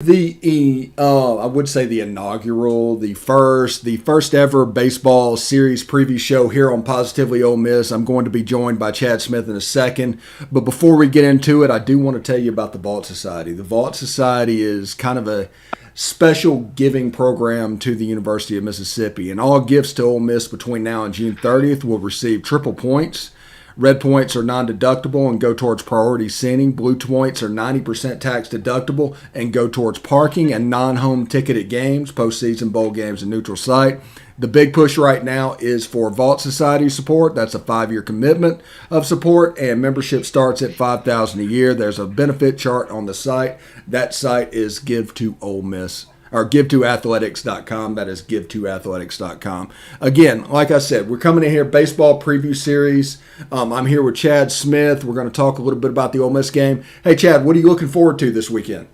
I would say the inaugural, the first ever baseball series preview show here on Positively Ole Miss. I'm going to be joined by Chad Smith in a second, but before we get into it, I do want to tell you about the Vault Society. The Vault Society is kind of a special giving program to the University of Mississippi, and all gifts to Ole Miss between now and June 30th will receive triple points. Red points are non-deductible and go towards priority seating. Blue points are 90% tax deductible and go towards parking and non-home ticketed games, postseason bowl games, and neutral site. The big push right now is for Vault Society support. That's a 5-year commitment of support, and membership starts at $5,000 a year. There's a benefit chart on the site. That site is Give to Ole Miss, or give2athletics.com. That is give2athletics.com. Again, like I said, we're coming in here, baseball preview series. I'm here with Chad Smith. We're going to talk a little bit about the Ole Miss game. Hey, Chad, what are you looking forward to this weekend?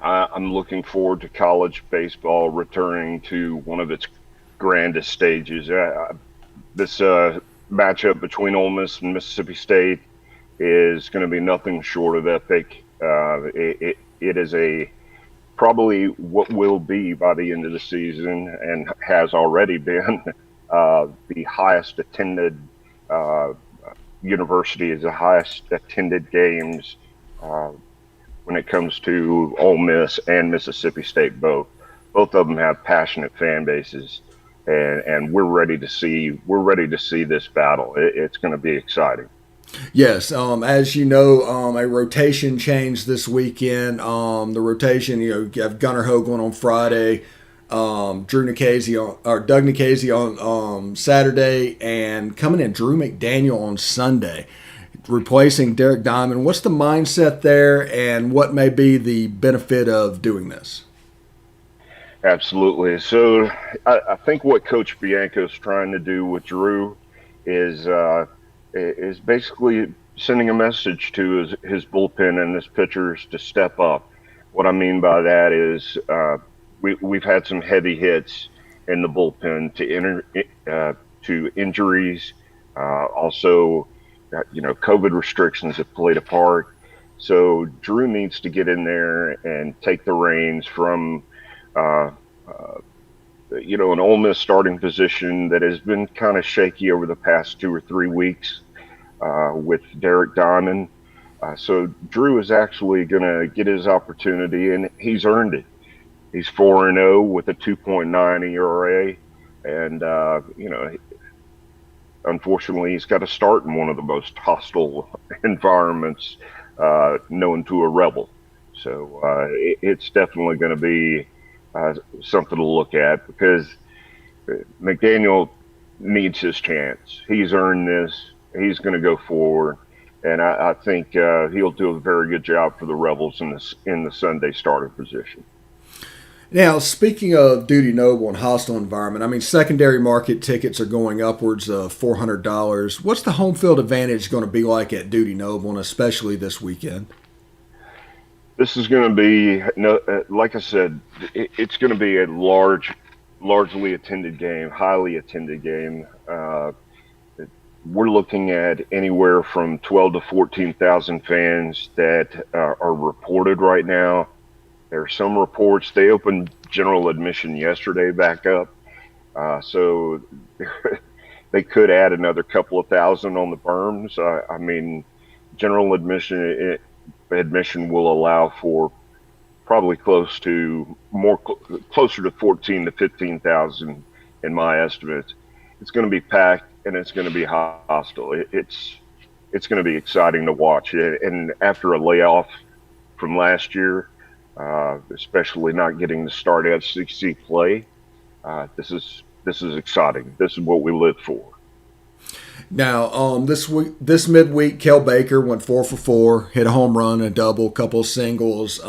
I'm looking forward to college baseball returning to one of its grandest stages. This matchup between Ole Miss and Mississippi State is going to be nothing short of epic. It is probably what will be by the end of the season, and has already been, the highest attended university, is the highest attended games when it comes to Ole Miss and Mississippi State both. Both of them have passionate fan bases, and we're ready to see this battle. It's going to be exciting. Yes, as you know, a rotation changed this weekend. The rotation, you have Gunnar Hoagland on Friday, Doug Nikhazy on Saturday, and coming in Drew McDaniel on Sunday, replacing Derek Diamond. What's the mindset there, and what may be the benefit of doing this? Absolutely. So I think what Coach Bianco's trying to do with Drew is basically sending a message to his bullpen and his pitchers to step up. What I mean by that is we've had some heavy hits in the bullpen to injuries. Also, COVID restrictions have played a part. So Drew needs to get in there and take the reins from an Ole Miss starting position that has been kind of shaky over the past 2 or 3 weeks with Derek Diamond. So Drew is actually going to get his opportunity, and he's earned it. He's 4-0 with a 2.9 ERA, and unfortunately, he's got to start in one of the most hostile environments known to a Rebel. So it's definitely going to be something to look at, because McDaniel needs his chance. He's earned this. He's going to go forward, and I think he'll do a very good job for the Rebels in the Sunday starter position. Now, speaking of Dudy Noble and hostile environment, secondary market tickets are going upwards of $400. What's the home field advantage going to be like at Dudy Noble, and especially this weekend? This is going to be, like I said, it's going to be a largely attended game, highly attended game. We're looking at anywhere from 12 to 14,000 fans that are reported right now. There are some reports. They opened general admission yesterday back up, so they could add another couple of thousand on the berms. General admission will allow for probably closer to 14 to 15,000 in my estimates. It's going to be packed, and it's going to be hostile. It's going to be exciting to watch. And after a layoff from last year, especially not getting to start SEC play, this is exciting. This is what we live for. Now, this midweek, Kel Baker went 4 for 4, hit a home run, a double, couple of singles,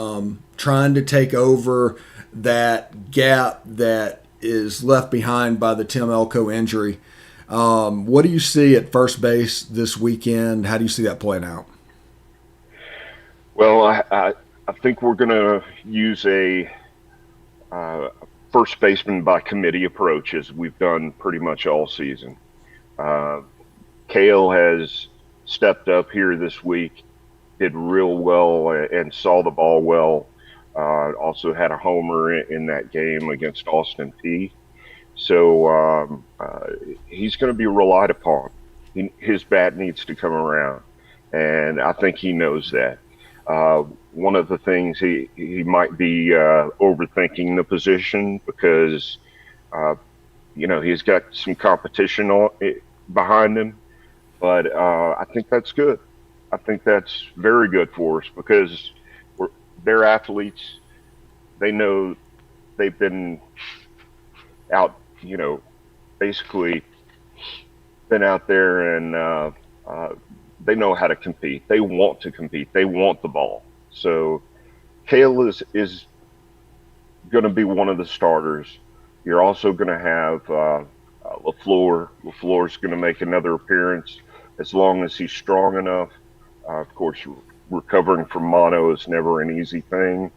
trying to take over that gap that is left behind by the Tim Elko injury. What do you see at first base this weekend? How do you see that playing out? Well, I think we're going to use a first baseman by committee approach, as we've done pretty much all season. Kale has stepped up here this week, did real well, and saw the ball well Also had a homer in that game against Austin P. So he's going to be relied upon. His bat needs to come around, and I think he knows that. One of the things he might be overthinking the position because uh, he's got some competition behind him, but I think that's good. I think that's very good for us because they're athletes. They know they've been out, basically been out there and uh, they know how to compete. They want to compete. They want the ball. So Kale is going to be one of the starters. You're also going to have LaFleur. LaFleur is going to make another appearance as long as he's strong enough. Of course, recovering from mono is never an easy thing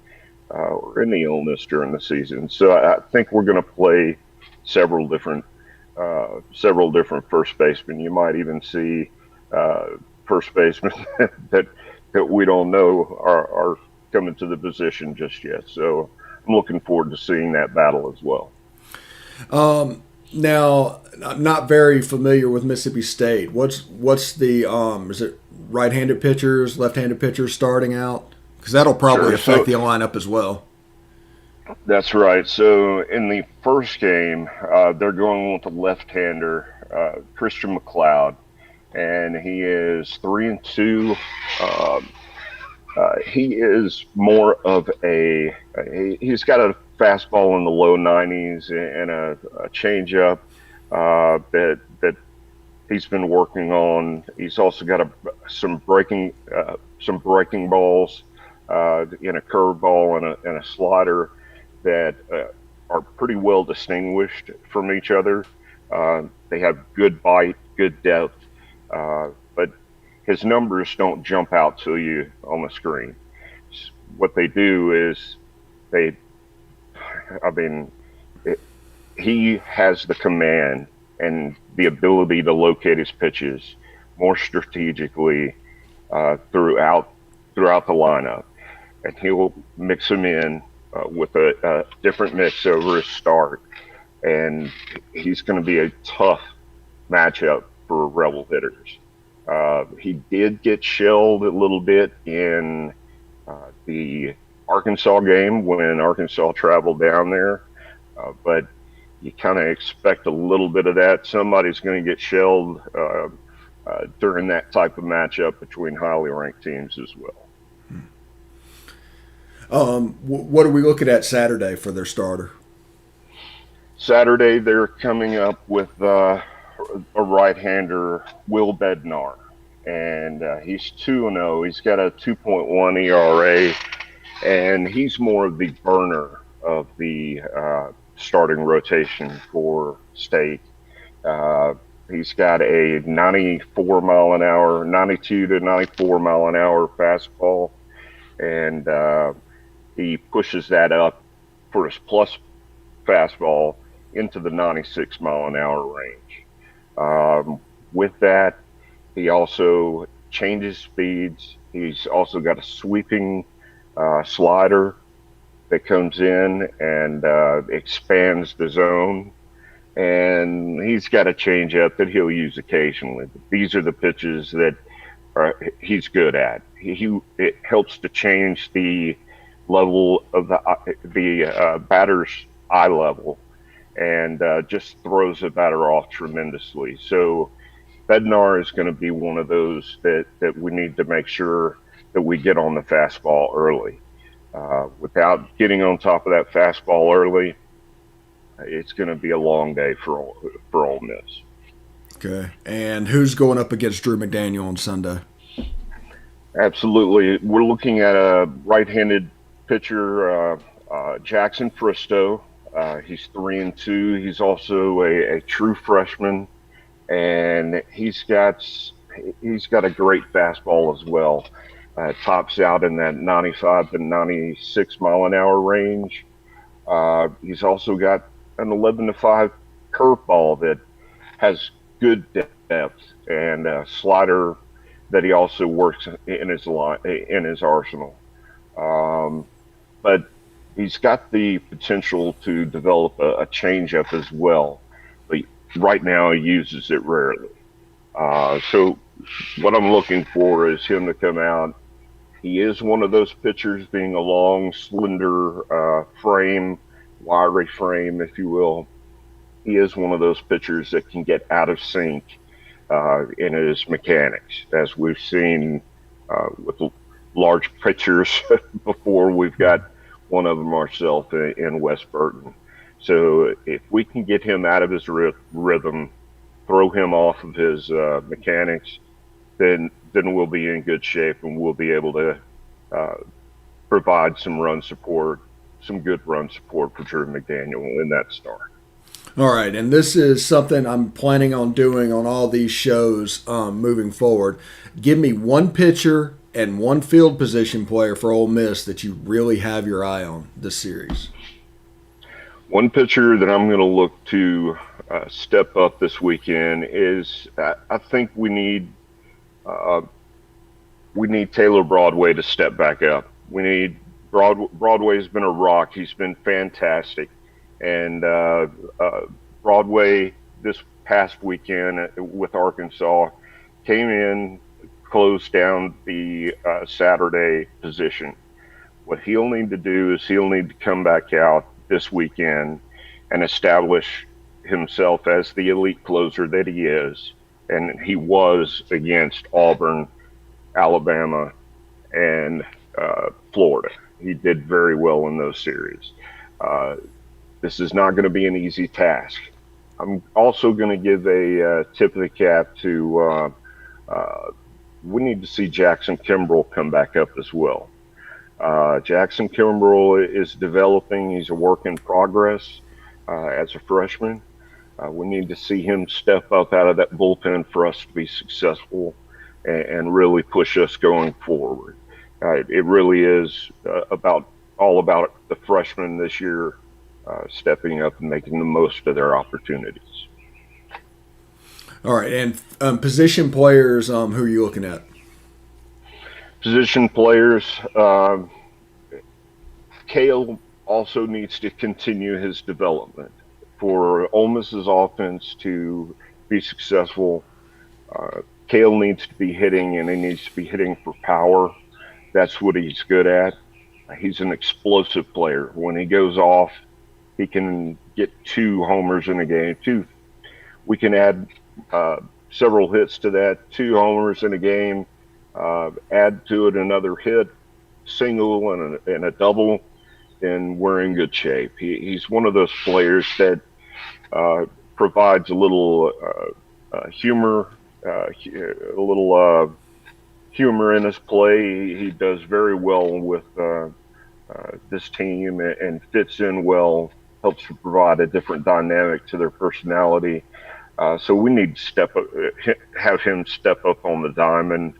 or any illness during the season. So I think we're going to play several different first basemen. You might even see uh, first basemen that we don't know are coming to the position just yet. So I'm looking forward to seeing that battle as well. Now, I'm not very familiar with Mississippi State. What's the is it right-handed pitchers, left-handed pitchers starting out? Because that'll probably Sure. affect So the lineup as well. that's right. So in the first game, they're going with the left-hander, Christian McLeod, and he is 3-2. Um, he is more of he's got a fastball in the low 90s and a changeup that he's been working on. He's also got some breaking balls in a curveball and a slider that are pretty well distinguished from each other. They have good bite, good depth, but his numbers don't jump out to you on the screen. What they do is they, I mean, it, he has the command and the ability to locate his pitches more strategically throughout the lineup, and he'll mix them in with a different mix over his start, and he's going to be a tough matchup for Rebel hitters. He did get shelled a little bit in the Arkansas game when Arkansas traveled down there, but you kind of expect a little bit of that. Somebody's going to get shelled during that type of matchup between highly ranked teams as well. What are we looking at Saturday for their starter? Saturday, they're coming up with a right-hander, Will Bednar, and he's 2-0. He's got a 2.1 ERA, and he's more of the burner of the starting rotation for State. Uh, he's got a 94 mile an hour, 92 to 94 mile an hour fastball, and he pushes that up for his plus fastball into the 96 mile an hour range. With that, he also changes speeds. He's also got a sweeping slider that comes in and expands the zone. And he's got a changeup that he'll use occasionally. But these are the pitches that he's good at. It helps to change the level of the batter's eye level and just throws the batter off tremendously. So Bednar is going to be one of those that we need to make sure that we get on the fastball early. Without getting on top of that fastball early, it's going to be a long day for Ole Miss. Okay. And who's going up against Drew McDaniel on Sunday? Absolutely. We're looking at a right-handed pitcher, Jackson Fristow. He's 3-2. He's also a true freshman, and he's got a great fastball as well. Tops out in that 95 to 96 mile an hour range. He's also got an 11 to 5 curveball that has good depth and a slider that he also works in his arsenal. but he's got the potential to develop a changeup as well. But right now, he uses it rarely. So what I'm looking for is him to come out. He is one of those pitchers, being a long, slender frame, wiry frame, if you will. He is one of those pitchers that can get out of sync in his mechanics, as we've seen with large pitchers before. We've got one of them ourselves in West Burton. So if we can get him out of his rhythm, throw him off of his mechanics, then we'll be in good shape and we'll be able to uh, provide some run support, some good run support for Drew McDaniel in that start. All right, and this is something I'm planning on doing on all these shows moving forward. Give me one pitcher and one field position player for Ole Miss that you really have your eye on this series. One pitcher that I'm going to look to step up this weekend is I think uh, we need Taylor Broadway to step back up. We need Broadway's been a rock. He's been fantastic, and Broadway this past weekend with Arkansas came in, closed down the Saturday position. What he'll need to do is he'll need to come back out this weekend and establish himself as the elite closer that he is, and he was against Auburn, Alabama, and Florida. He did very well in those series. Uh, this is not going to be an easy task. I'm also going to give a tip of the cap to we need to see Jackson Kimbrell come back up as well. Jackson Kimbrell is developing. He's a work in progress as a freshman. We need to see him step up out of that bullpen for us to be successful and really push us going forward. It really is all about the freshmen this year stepping up and making the most of their opportunities. All right, and position players, who are you looking at? Position players, Kale also needs to continue his development. For Ole Miss's offense to be successful, Kale needs to be hitting, and he needs to be hitting for power. That's what he's good at. He's an explosive player. When he goes off, he can get 2 homers in a game. We can add several hits to that. 2 homers in a game. Add to it another hit, single and a double, then we're in good shape. He's one of those players that provides a little humor, a little humor in his play. He does very well with this team and fits in well, helps to provide a different dynamic to their personality. So we need to have him step up on the diamond,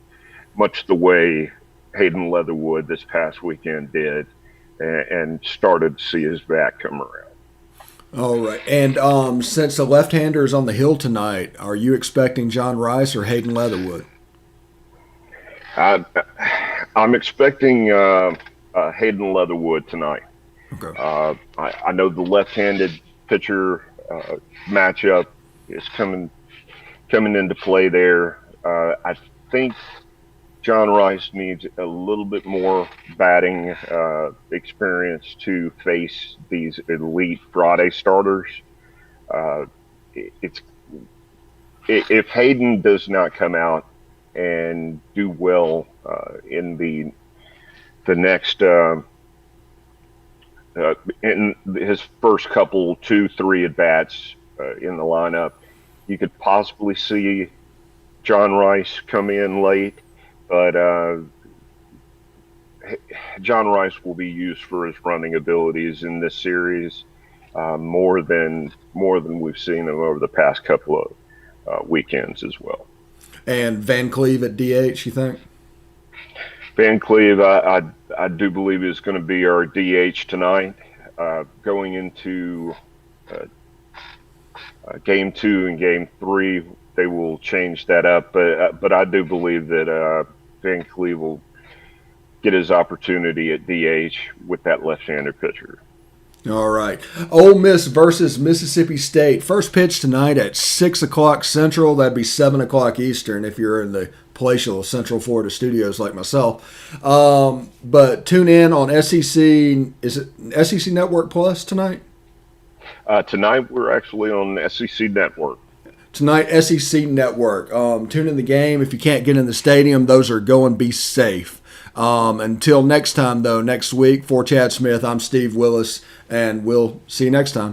much the way Hayden Leatherwood this past weekend did, and started to see his bat come around. All right, and since the left-hander is on the hill tonight, are you expecting John Rice or Hayden Leatherwood? I'm expecting Hayden Leatherwood tonight. Okay. I know the left-handed pitcher matchup is coming into play there. I think John Rice needs a little bit more batting experience to face these elite Friday starters. If Hayden does not come out and do well in the next in his first couple 2-3 at bats in the lineup, you could possibly see John Rice come in late. But John Rice will be used for his running abilities in this series more than we've seen him over the past couple of weekends as well. And Van Cleve at DH, you think? Van Cleve, I do believe is going to be our DH tonight. Going into Game 2 and Game 3, they will change that up. But I do believe that Van Cleve will get his opportunity at DH with that left-handed pitcher. All right. Ole Miss versus Mississippi State. First pitch tonight at 6 o'clock Central. That'd be 7 o'clock Eastern if you're in the palatial Central Florida studios like myself. But tune in on SEC. Is it SEC Network Plus tonight? Tonight we're actually on SEC Network. Tonight, SEC Network. Tune in the game. If you can't get in the stadium, those are going. Be safe. Until next time, though, next week, for Chad Smith, I'm Steve Willis, and we'll see you next time.